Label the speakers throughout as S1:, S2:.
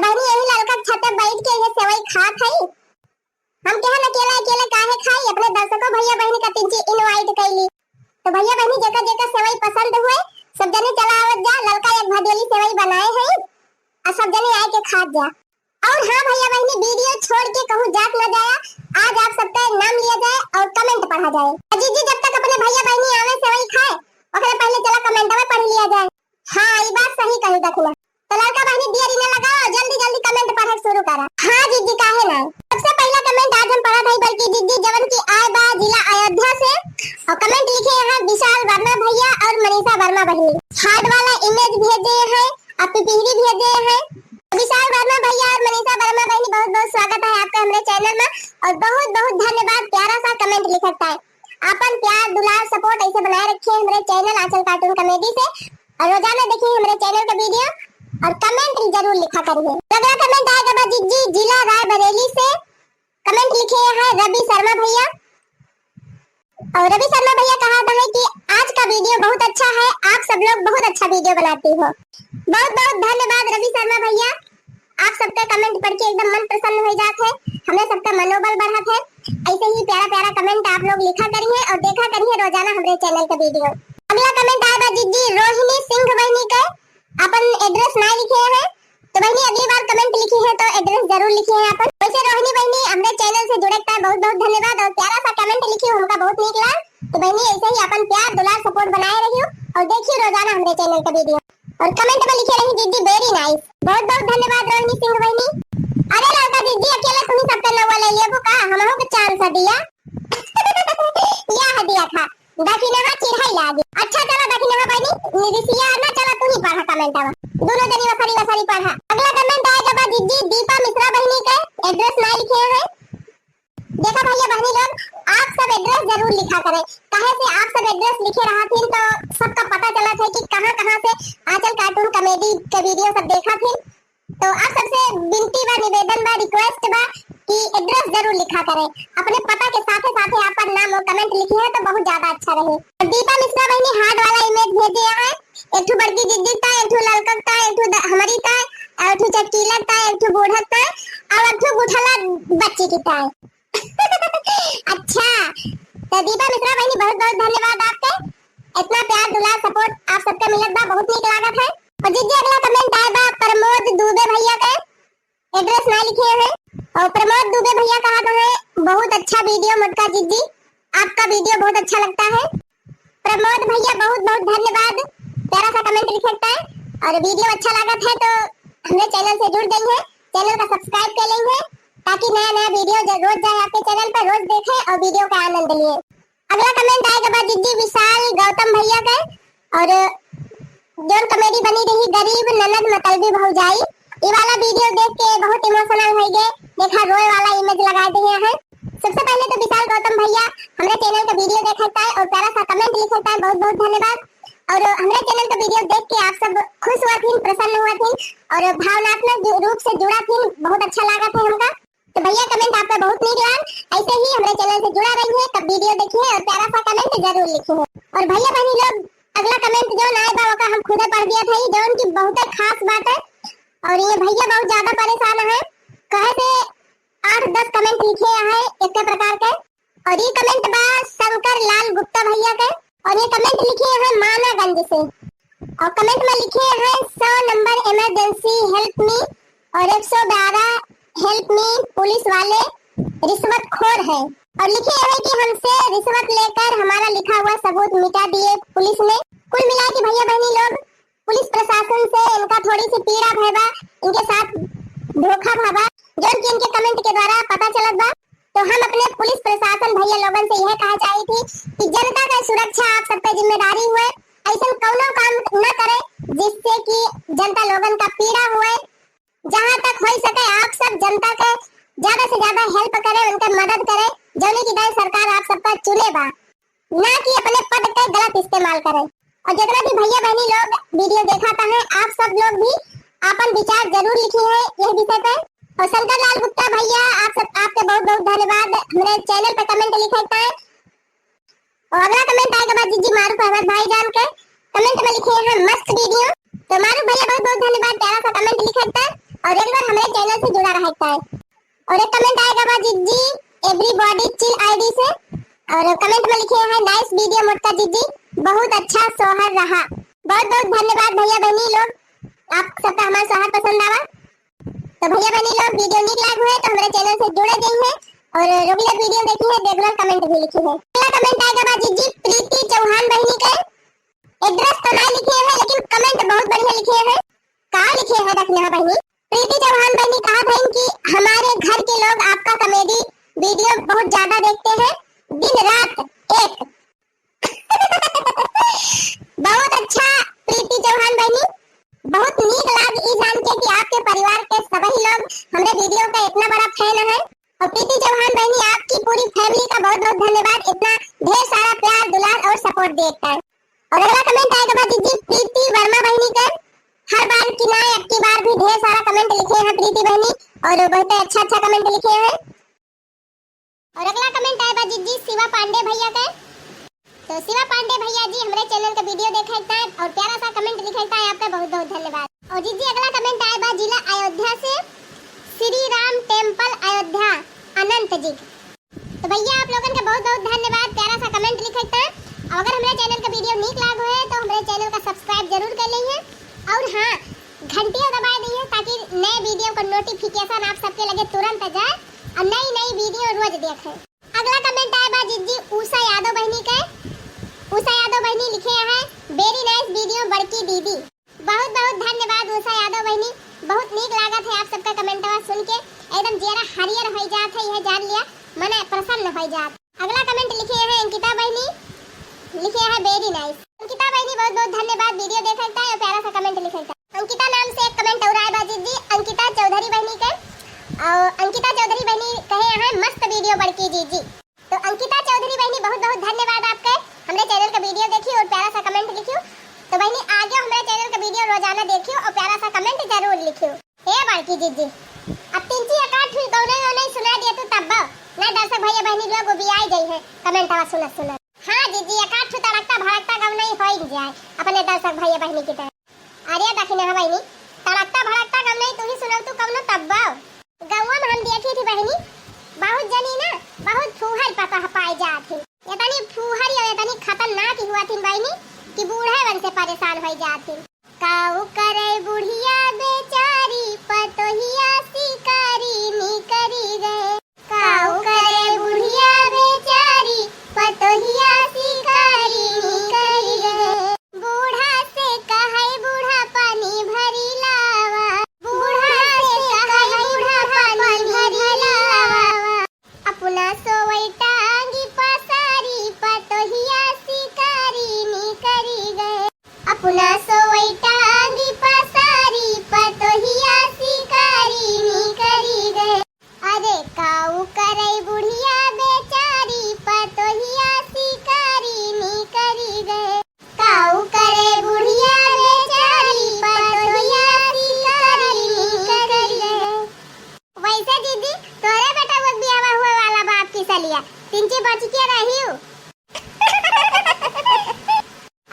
S1: बहनी यही लड़का छत पे बैठ के ये सेवई खात है। हम कहन अकेला अकेला काहे खाई, अपने दर्शकों भैया बहनी का तिंची इनवाइट कैली। तो भैया बहनी जेका जेका सेवई पसंद हुए सब जने चला आवत जा, लड़का एक भदेली सेवई बनाए है और सब जने आए के खात जा। और हाँ भैया बहनी वीडियो छोड़ के कहूँ जात न जाया, आज आप सबका नाम लिया जाए और कमेंट पढ़ा जाए। जी जब तक अपने भैया बहनी आवे सेवई खाए ओकरे पहले चला कमेंट में पढ़ लिया जाए। हाँ ये बात सही कही दखना। तो लड़का बहनी देरी न लगाओ, जल्दी जल्दी कमेंट पढ़ना शुरू करा। हाँ जीजी काहे ना। सबसे पहला कमेंट आज हम पढ़ा था बल्कि जीजी जवन की आए बा जिला अयोध्या से और कमेंट लिखे हैं विशाल वर्मा भैया और मनीषा वर्मा बहनी। हार्ट वाला इमेज भेजे हैं और पिपीरी भेजे हैं। विशाल वर्मा भैया और मनीषा वर्मा बहनी बहुत बहुत स्वागत है आपका हमारे चैनल में और बहुत बहुत धन्यवाद। प्यारा सा कमेंट लिखता है। अपन प्यार दुलार सपोर्ट ऐसे बनाए रखिए हमारे चैनल आंचल कार्टून कॉमेडी से और रोजाना देखिए हमारे चैनल का वीडियो और कमेंट जरूर लिखा करिए। अगला कमेंट आएगा बाजी जिला रायबरेली से। कमेंट लिखे हैं रवि शर्मा भैया और रवि शर्मा भैया कहा था कि आज का वीडियो बहुत अच्छा है, आप सब लोग बहुत अच्छा वीडियो बनाती हो। बहुत बहुत धन्यवाद रवि शर्मा भैया, आप सबका कमेंट पढ़ के एकदम मन प्रसन्न हो जाता है, हमें सबका मनोबल बढ़त है। ऐसे ही प्यारा प्यारा कमेंट आप लोग लिखा करिए और देखा करिए रोजाना हमारे चैनल का वीडियो। अगला कमेंट आएगा जी रोहिणी सिंह बहनी का। अपन एड्रेस ना लिखे हैं तो बहनी अगली बार कमेंट लिखी है तो एड्रेस जरूर लिखिए हैं अपन। वैसे रोहिणी बहनी हमारे चैनल से जुड़े का बहुत बहुत धन्यवाद और प्यारा सा कमेंट लिखी उनका बहुत नीक लगा। तो बहनी ऐसे ही अपन प्यार दुलार सपोर्ट बनाए रहियो और देखिए रोजाना हमारे चैनल का वीडियो और कमेंट में लिखे रही दीदी वेरी नाइस। बहुत बहुत धन्यवाद रोहिणी सिंह बहनी। अरे लड़का दीदी अकेला तुम ही सबका नवा ले लियो का हमहु के चांस दिया या हदिया था दखिनवा चिढ़ाई लागे। अच्छा चला दखिनवा बहनी निदिसिया ना चला तू ही पढ़ा कमेंट आवा दोनों जनी वसरी पढ़ा। अगला कमेंट आएगा बा दीदी दीपा मिश्रा बहनी का। एड्रेस ना लिखे हैं, देखा भैया बहनी लोग आप सब एड्रेस जरूर लिखा करें, काहे से आप सब एड्रेस लिखे रहा थी तो सबका पता चला था कि कहां से आंचल कार्टून कॉमेडी का वीडियो सब देखा थी। तो आप सबसे विनती बा निवेदन बा रिक्वेस्ट बा कि एड्रेस जरूर लिखा करें, अपने पता के साथ साथ आपका नाम और कमेंट लिखे हैं तो बहुत ज्यादा अच्छा रहे। दीपा मिश्रा बहनी हार्ट वाला इमेज भेजे हैं, एक ठो बड़की दीदी ता, एक ठो लड़का ता, एक ठो हमारी ता, एक ठो चकीला ता, एक ठो बूढ़ा ता और एक ठो गुठला बच्ची की ता। अच्छा तो दीपा मिश्रा बहनी बहुत बहुत धन्यवाद आपके, इतना प्यार दुलार सपोर्ट आप सबका मिलत बा बहुत नीक लागत है। और जीजी अगला कमेंट आया बा प्रमोद दुबे भैया का। एड्रेस ना लिखे हैं और प्रमोद दुबे भैया कहा था है बहुत अच्छा वीडियो मुटका जीजी आपका वीडियो बहुत अच्छा लगता है। प्रमोद भैया बहुत बहुत धन्यवाद, प्यारा सा कमेंट लिखता है और वीडियो अच्छा लगा है तो हमारे चैनल से जुड़ गई है, चैनल का सब्सक्राइब कर लेंगे ताकि नया नया वीडियो रोज जाए आपके चैनल पर, रोज देखें और वीडियो का आनंद लिए। अगला कमेंट आएगा बा जीजी विशाल गौतम भैया का और जो कॉमेडी बनी रही गरीब ननद मतलबी भौजाई, ये वाला वीडियो देख के बहुत इमोशनल हो गए, देखा रोए वाला इमेज लगा दिए हैं। सबसे पहले तो विशाल गौतम भैया हमारे चैनल का वीडियो देखता है और प्यारा सा कमेंट लिखता है, बहुत बहुत धन्यवाद। और हमारे चैनल का वीडियो देख के आप सब खुश हुआ थी, प्रसन्न हुआ थी और भावनात्मक रूप से जुड़ा थी, बहुत अच्छा लगा था हमका। तो भैया कमेंट आपका बहुत नीक लगा, ऐसे ही हमारे चैनल से जुड़ा रहिए, कब वीडियो देखिए और प्यारा सा कमेंट जरूर लिखिए। और भैया बहनी लोग अगला कमेंट जो आए बा का हम खुद पढ़ दिया था, जो उनकी बहुत खास बात है और ये भैया बहुत ज्यादा परेशान है, कहे से 8-10 कमेंट लिखे हैं एक प्रकार के। और ये कमेंट बा शंकर लाल गुप्ता भैया के और ये कमेंट लिखे हैं मानागंज से और कमेंट में लिखे हैं 100 नंबर इमरजेंसी हेल्प मी और 112 हेल्प मी पुलिस वाले रिश्वतखोर है और लिखे हैं कि हमसे रिश्वत लेकर हमारा लिखा हुआ सबूत मिटा दिए पुलिस ने। कुल मिला के भैया बहनी लोग पुलिस प्रशासन से इनका थोड़ी सी पीड़ा भैबा, इनके साथ धोखा भाबा जो कि इनके कमेंट के द्वारा पता चलत बा। तो हम अपने पुलिस प्रशासन भैया लोगन से यह कहा चाही थी कि जनता का सुरक्षा आप सब पे जिम्मेदारी हुए, ऐसा कौनो काम न करे जिससे कि जनता लोगन का पीड़ा हुए। जहाँ तक हो सके आप सब जनता का ज्यादा से ज्यादा हेल्प करे, उनके मदद करे, जो की दल सरकार आप सबका चुने बा, ना कि अपने पद का गलत इस्तेमाल करे। और जितना भी भैया बहनी लोग वीडियो देखाता है आप सब लोग भी अपन विचार जरूर लिखिए है यह विषय पे। और शंकर लाल गुप्ता भैया आप सब आपके बहुत बहुत धन्यवाद, हमारे चैनल पे कमेंट लिखता है। और अगला कमेंट आएगा बाद जीजी मारूफ अहमद भाईजान के, कमेंट में लिखे हैं मस्त वीडियो। तो मारूफ भैया बहुत बहुत धन्यवाद, प्यारा सा कमेंट लिखता है और एक बार हमारे चैनल से जुड़ा रहता है। और एक कमेंट आएगा बा जिज्जी एवरीबॉडी चिल आईडी से, और कमेंट में लिखे हैं नाइस वीडियो मोटका जिज्जी, बहुत अच्छा सोहर रहा। बहुत बहुत धन्यवाद भैया बहनी लोग, आप सबका हमारा सोहर पसंद आवा। तो भैया बहनी लोग वीडियो नीक लाग हुए तो हमारे चैनल से जुड़े गई हैं और रेगुलर वीडियो देखी है, रेगुलर कमेंट भी लिखी है। अगला कमेंट आएगा बा जिज्जी प्रीति चौहान बहनी का, एड्रेस तो नहीं लिखे हैं लेकिन कमेंट बहुत बढ़िया लिखे हैं। कहाँ लिखे हैं रखना बहनी? प्रीति चौहान बहनी कहा बहन कि हमारे घर के लोग आपका कॉमेडी वीडियो बहुत ज्यादा देखते हैं, दिन रात एक। बहुत अच्छा प्रीति चौहान बहनी, बहुत नीक लाग ई जान के कि आपके परिवार के सभी लोग हमारे वीडियो का इतना बड़ा फैन है। और प्रीति चौहान बहनी आपकी पूरी फैमिली का बहुत बहुत धन्यवाद, इतना ढेर सारा प्यार दुलार और सपोर्ट देता है। और अगला कमेंट आएगा जी प्रीति वर्मा बहनी का, हर बार की ना अब की बार भी ढेर सारा कमेंट लिखे हैं प्रीति बहनी और बहुत अच्छा अच्छा कमेंट लिखे हैं। और अगला कमेंट आया जी शिवा पांडे भैया का। तो शिवा पांडे भैया जी हमारे चैनल का वीडियो देखता है और प्यारा सा कमेंट लिखता है, आपका बहुत बहुत धन्यवाद। और जी अगला कमेंट आया जिला अयोध्या से श्री राम टेम्पल अयोध्या अनंत जी। तो भैया आप लोगों का बहुत बहुत धन्यवाद, प्यारा सा कमेंट लिखता है। अगर हमारे चैनल का वीडियो नीक लाग है तो हमारे चैनल का सब्सक्राइब जरूर कर लीजिए और हाँ घंटियां दबा दीजिए ताकि नए वीडियो का नोटिफिकेशन आप सबके लगे तुरंत आ जाए और नई नई वीडियो रोज देखें। अगला कमेंट आया बा जी उषा यादव बहनी का। उषा यादव बहनी लिखे हैं वेरी नाइस वीडियो बड़की दीदी। बहुत बहुत धन्यवाद उषा यादव बहनी, बहुत नीक लागत है आप सबका कमेंटवा सुन के, एकदम चेहरा हरियर हो जात है, यह जान लिया मन प्रसन्न हो जात। अगला कमेंट लिखे हैं अंकिता बहनी, लिखे हैं वेरी नाइस। अंकिता बहनी बहुत बहुत धन्यवाद, वीडियो देखता है और प्यारा सा कमेंट लिखता है। अंकिता नाम से एक कमेंट और आया बाजी जी अंकिता चौधरी बहनी के। और अंकिता चौधरी बहनी कहे हैं मस्त वीडियो बड़की जी। तो अंकिता चौधरी बहनी बहुत बहुत धन्यवाद आपका, हमने चैनल का वीडियो देखी और प्यारा सा कमेंट लिखियो। तो बहनी आगे हमारे चैनल का वीडियो रोजाना देखियो और प्यारा सा कमेंट जरूर लिखियो। हे बड़की जी अब तिनची एकाठ हुई कौने नहीं सुना दिया तो तब ना दर्शक भैया बहनी लोग भी आई गई है कमेंटवा सुनत सुनत। हाँ जी एकाठ तड़कता भड़कता कब नहीं हो जाए अपने दर्शक भैया बहनी की तरह। अरे दखिना बहनी तड़कता भड़कता कब नहीं तू ही सुनल तू कब ना तब गाँव में हम देखी थी बहनी बहुत जनी ना बहुत फूहर पता पाई जाती, इतनी फूहर और इतनी खतरनाक हुआ थी बहनी कि बूढ़े बन से परेशान हो जाती। काऊ करे बुढ़िया बेचारी पतोहिया शिकारी नी करी गए, काऊ करे बुढ़िया बेचारी पतोहिया शिकारी नी करी गए। बूढ़ा से कहे बूढ़ा पानी भरी लावा, बूढ़ा से कहे बूढ़ा पानी भरी लावा। अपना सोवई टांगी पसारी पतोहिया शिकारी नी करी गए, अपना सोवई टांगी पसारी पतोहिया शिकारी नी करी गए। अरे काऊ करे बुढ़िया बेचारी पतोहिया शिकारी नी करी गए, काऊ करे बुढ़िया बेचारी पतोहिया शिकारी नी करी गए। वैसे दीदी तोरे बेटा वो बियाह हुआ वाला बाप की सलिया तिनची बच के रही हूँ।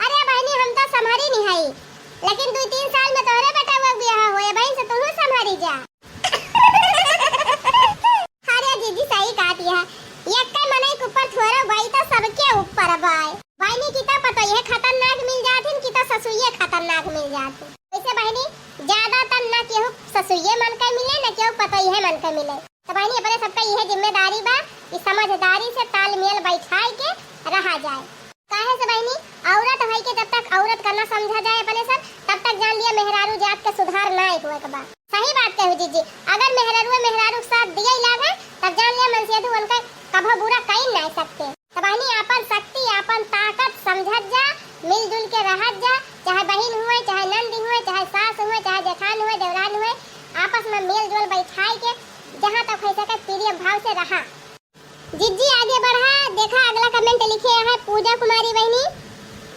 S1: अरे बहनी हम तो संभारी नहीं है लेकिन 2-3 साल में तोरे बेटा वो बियाह हुए बहन से तू संभारी जा। अरे दीदी सही कहा दिया, एक के मने के ऊपर थोड़ा भाई तो सबके ऊपर भाई बहनी की तो पता ये खतरनाक मिल जाती कि तो ससुइये खतरनाक मिल जाती। वैसे बहनी ज्यादातर ना केहू ससुइये मन का मिले ना केहू पता ये मन का मिले। तो बहनी अपने सबका यह जिम्मेदारी बा कि समझदारी से तालमेल बैठाए के रहा जाए। काहे से बहनी औरत है के जब तक औरत करना समझा जाए अपने सब तब तक जान लिया मेहरारू जात का सुधार ना हुए के बाद। सही बात कहू जी अगर मेहरारू साथ दिया लागे तब जान लिया मनसियत उनका कभी बुरा कहीं नहीं सकते। तो बहनी अपन शक्ति अपन ताकत समझत जा, मिलजुल के रहत जा, चाहे बहन हुए चाहे नंदी हुए चाहे सास हुए चाहे जेठान हुए देवरान हुए, आपस में मेल जोल बैठाए के जहाँ तक हो सके प्रिय भाव से रहा। जिज्जी आगे बढ़ा, देखा अगला कमेंट लिखे हैं पूजा कुमारी बहनी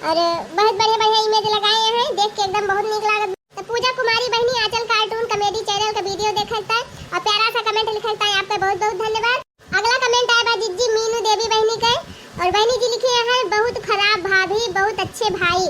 S1: और बहुत बढ़िया बढ़िया इमेज लगाए हैं, देख के एकदम बहुत नीक लागत। तो पूजा कुमारी बहनी आंचल कार्टून कॉमेडी चैनल का वीडियो देखता है और प्यारा सा कमेंट लिखता है, आपका बहुत बहुत धन्यवाद। अगला कमेंट आया बा जिज्जी मीनू देवी बहनी का और बहनी जी लिखे हैं बहुत खराब भाभी बहुत अच्छे भाई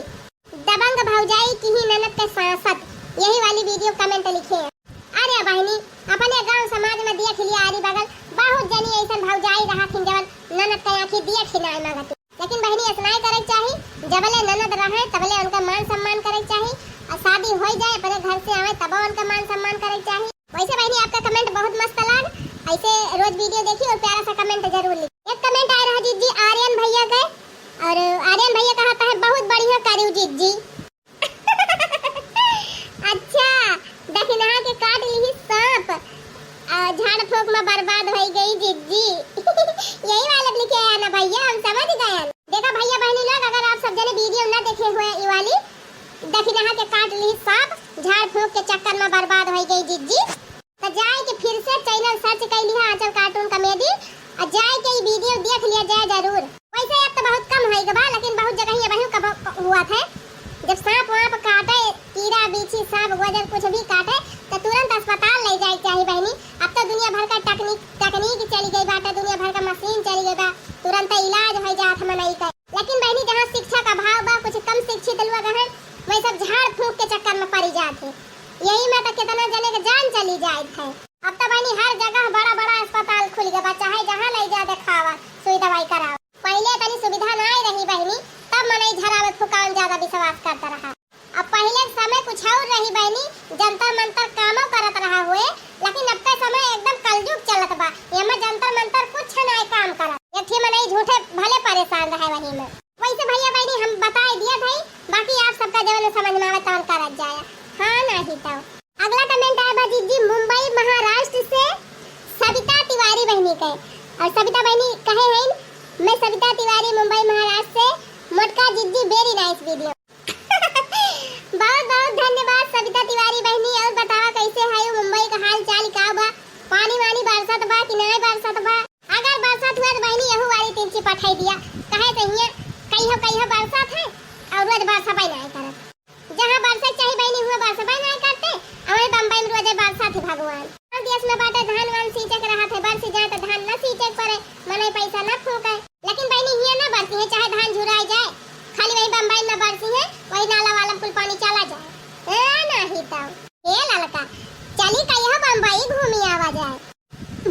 S1: दबंग भौजाई की ही ननद के सांसद, यही वाली वीडियो कमेंट लिखे हैं। अरे बहनी अपने गांव समाज में देख लिया आरी बगल बहुत जनी ऐसन भौजाई रहा थी जवन ननद के आंखी देख ही ना मांगती। लेकिन बहनी ऐसा नहीं करे चाहिए, जबले ननद रहे तबले उनका मान सम्मान करे चाहिए और शादी हो जाए अपने घर से आवे तब उनका मान सम्मान करे चाहिए। वैसे बहनी आपका कमेंट बहुत मस्त लगा, ऐसे रोज वीडियो देखिए और प्यारा सा कमेंट जरूर लिखिए। एक कमेंट आया रहा जीत जी आर्यन भैया का, और आर्यन भैया कहता है बहुत बढ़िया करियो जीत जी। अच्छा दखिना के काट ली सांप झाड़ फूक में बर्बाद हो गई जीत जी। यही वाला लिखे है ना भैया, हम समझ गए। देखा भैया बहनी लोग, अगर आप सब जने वीडियो ना देखे हुए ये वाली दखिना के काट ली सांप झाड़ फूक के चक्कर में बर्बाद हो गई जीत जी, तो जाए के फिर से चैनल सर्च कर लिया आंचल कार्टून कॉमेडी और जाए के ये वीडियो देख लिया जाए जरूर। वैसे अब तो बहुत कम होएगा बा, लेकिन बहुत जगह ये वही कब हुआ था जब सांप वाप काटे, कीड़ा बीछी सांप वजन कुछ भी काटे तो तुरंत अस्पताल ले जाए चाहिए बहनी। अब तो दुनिया भर का तकनीक चली गई बाटा, दुनिया भर का मशीन चली गई बा, तुरंत इलाज हो जात हम नहीं कर। लेकिन बहनी जहाँ शिक्षा का भाव बा, कुछ कम शिक्षित लोग हैं वही सब झाड़ फूक के चक्कर में पड़ी जाते, यही में तो कितना जने के जान चली जाए है। अब तो बहनी हर जगह बड़ा बड़ा अस्पताल खुल गया, चाहे जहाँ ले जा दिखावा सुई दवाई कराओ। पहले तनी सुविधा नहीं रही बहनी, तब मनई झरावे फुकान ज्यादा विश्वास करता रहा। अब पहले समय कुछ और रही बहनी, जंतर मंतर कामों करत रहा हुए, लेकिन अब का समय एकदम कलयुग चलत बा, एमे जंतर मंतर कुछ नहीं काम करत। एक थी मनई झूठे भले परेशान रहे वही में। वैसे भैया बहनी हम बता दिया भाई, बाकी आप सबका जवन समझ में आवे तवन करत जाए। हाँ नहीं तो अगला कमेंट आया भाजी जी मुंबई महाराष्ट्र से सविता तिवारी बहनी के, और सविता बहनी कहे हैं मैं सविता तिवारी मुंबई महाराष्ट्र से, मोटका जिज्जी वेरी नाइस वीडियो। बहुत बहुत धन्यवाद सविता तिवारी बहनी। और बतावा कैसे है मुंबई का हाल चाल का बा, पानी वानी बरसात बा कि नहीं बरसात बा? अगर बरसात हुआ तो बहनी यहू वाली तिरछी पठाई दिया, कहे तो हियां कहीं बरसात है और रोज बरसात नहीं करत। जहां बरसात चाहिए बहनी हुआ बरसात नहीं करते, हमारे बम्बई में रोज बरसात ही भगवान। देश में बाटे धान वान सींचे के रहा थे, बरसी जाए तो धान न सींचे पड़े, मने पैसा न फूके। लेकिन बहनी हियां न बरसी है, चाहे धान झुराई जाए, खाली वही बम्बई में बरसी है, वही नाला वाला पुल पानी चला जाए। नहीं तो ये लड़का चली का यह बम्बई घूमी आवा जाए।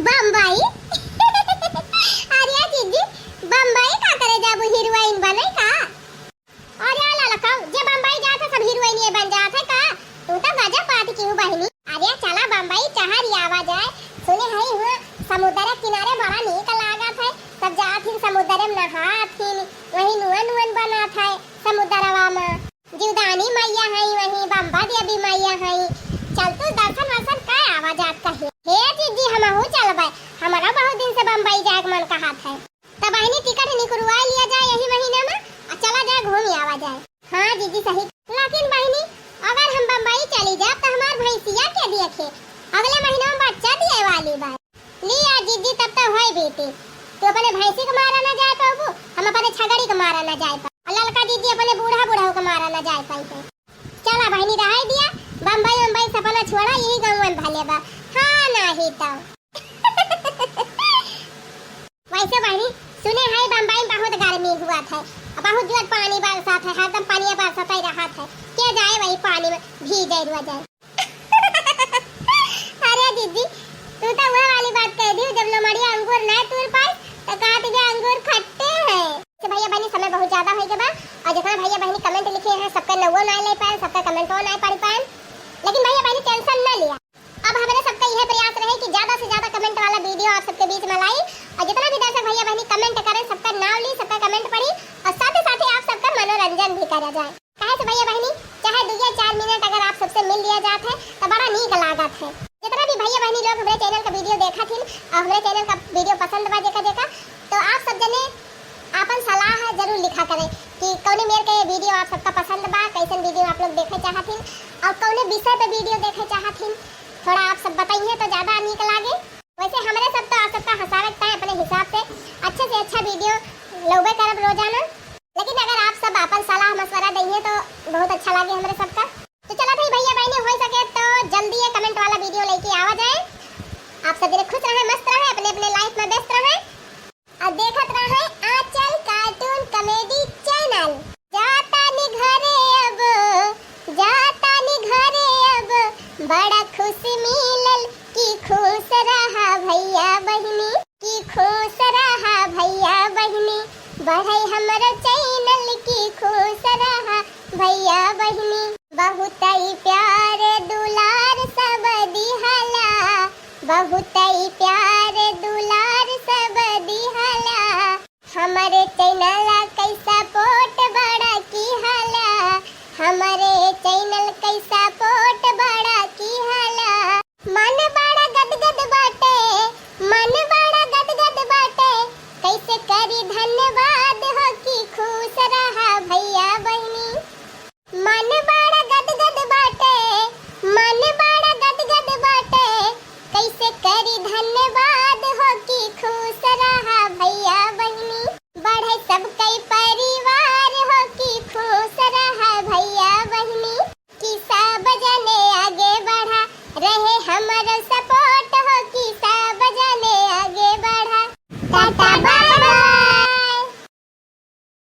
S1: बम्बई अरे दीदी बम्बई का करे जब हीरोइन बने का? अरे लड़का जे बम्बई जाते सब हीरोइन ये बन जाते का? तू तो गजब बात की बहनी। अरे चला बम्बई चहर आवा जाए, सुने है हुआ समुद्र किनारे बड़ा नीक लागत है, सब जात ही समुद्र में नहात ही, वही नुअन बनात है समुद्रवा में, जीवदानी मैया है वही बम्बा देवी मैया है। चल तू दर्शन वर्शन का आवा जात कहे। हे दीदी हमहु चलबे, हमारा बहुत दिन से बम्बई जाए के मन कहत है, तब बहनी टिकट निकलवा लिया जाए यही महीने में और चला जाए घूम आवा जाए। हाँ दीदी सही। लेकिन बहनी अगर हम बम्बई चली जाए तो हमार भैंसिया के देखे, अगले महीने में बच्चा दिए वाली बात लिया दीदी, तब तो होई बेटी तो अपने भैंसी को मारा ना जाए पाबू, हम अपने छगड़ी को मारा ना जाए पा, ललका दीदी अपने बूढ़ा को मारा ना जाए पाई। चला बहनी रह दिया बम्बई सपना छोड़ा, यही गाँव में भले बा। हाँ नहीं तो वैसे बहनी सुने है बम्बई में बहुत गर्मी हुआ था, बहुत जोर पानी बरसात है, हरदम पानी बरसात ही रहा था, के जाए वही पानी में भीगे रुआ जाए। अरे दीदी तू तो वो वाली बात कह दी जब लमड़िया अंगूर नहीं तोड़ पाए तो काट के अंगूर खट्टे हैं। तो भैया बहनी समय बहुत ज्यादा हो गया और जितना भैया बहनी कमेंट लिखे हैं सबका नवो नहीं ले पाए, सबका कमेंट हो नहीं पढ़ पाए, लेकिन भैया बहनी टेंशन न लिया। अब हमारे सबका यह प्रयास रहे कि ज्यादा से ज्यादा कमेंट वाला वीडियो आप सबके बीच में लाई, और जितना भी दर्शक भैया बहनी कमेंट करें सबका नाम ली, सबका कमेंट पढ़ी और साथ ही आप सबका मनोरंजन भी करा जाए। कहे तो भैया बहनी चाहे 2-4 मिनट अगर आप सबसे मिल लिया जाता है तो बड़ा नीक लागत है। जितना भी भैया बहनी लोग हमारे चैनल का वीडियो देखा थी और हमारे चैनल का वीडियो पसंद बा देखा तो आप सब जने आपन सलाह है जरूर लिखा करें कि कौने मेरे के वीडियो आप सबका पसंद बा, कैसन वीडियो आप लोग देखे चाहथिन और कौने विषय पे वीडियो देखे चाहथिन, थोड़ा आप सब बताइए तो ज्यादा नीक लागे। वैसे हमारे सब तो आप सबका हंसावत है अपने हिसाब से अच्छे अच्छा वीडियो लोबे करब रोजाना, लेकिन अगर आप सब अपन सलाह मशवरा देंगे तो बहुत अच्छा लगे हमारे सबका। तो चला भाई भैया बहनी हो सके तो जल्दी ये कमेंट वाला वीडियो लेके आवा जाए। आप सब दिन खुश रहे, मस्त रहे, अपने अपने लाइफ में व्यस्त रहे और देखत रहे आंचल कार्टून कॉमेडी चैनल। जाता नी घरे अब बड़ा खुश मिल बढ़ई हमरो चैनल की खुश रहा भैया बहिनी, बहुत ही प्यार दुलार सब दिहला, बहुत ही प्यार दुलार सब दिहला। हमारे चैनल कैसा पोट बड़ा की हला, हमारे चैनल कैसा पोट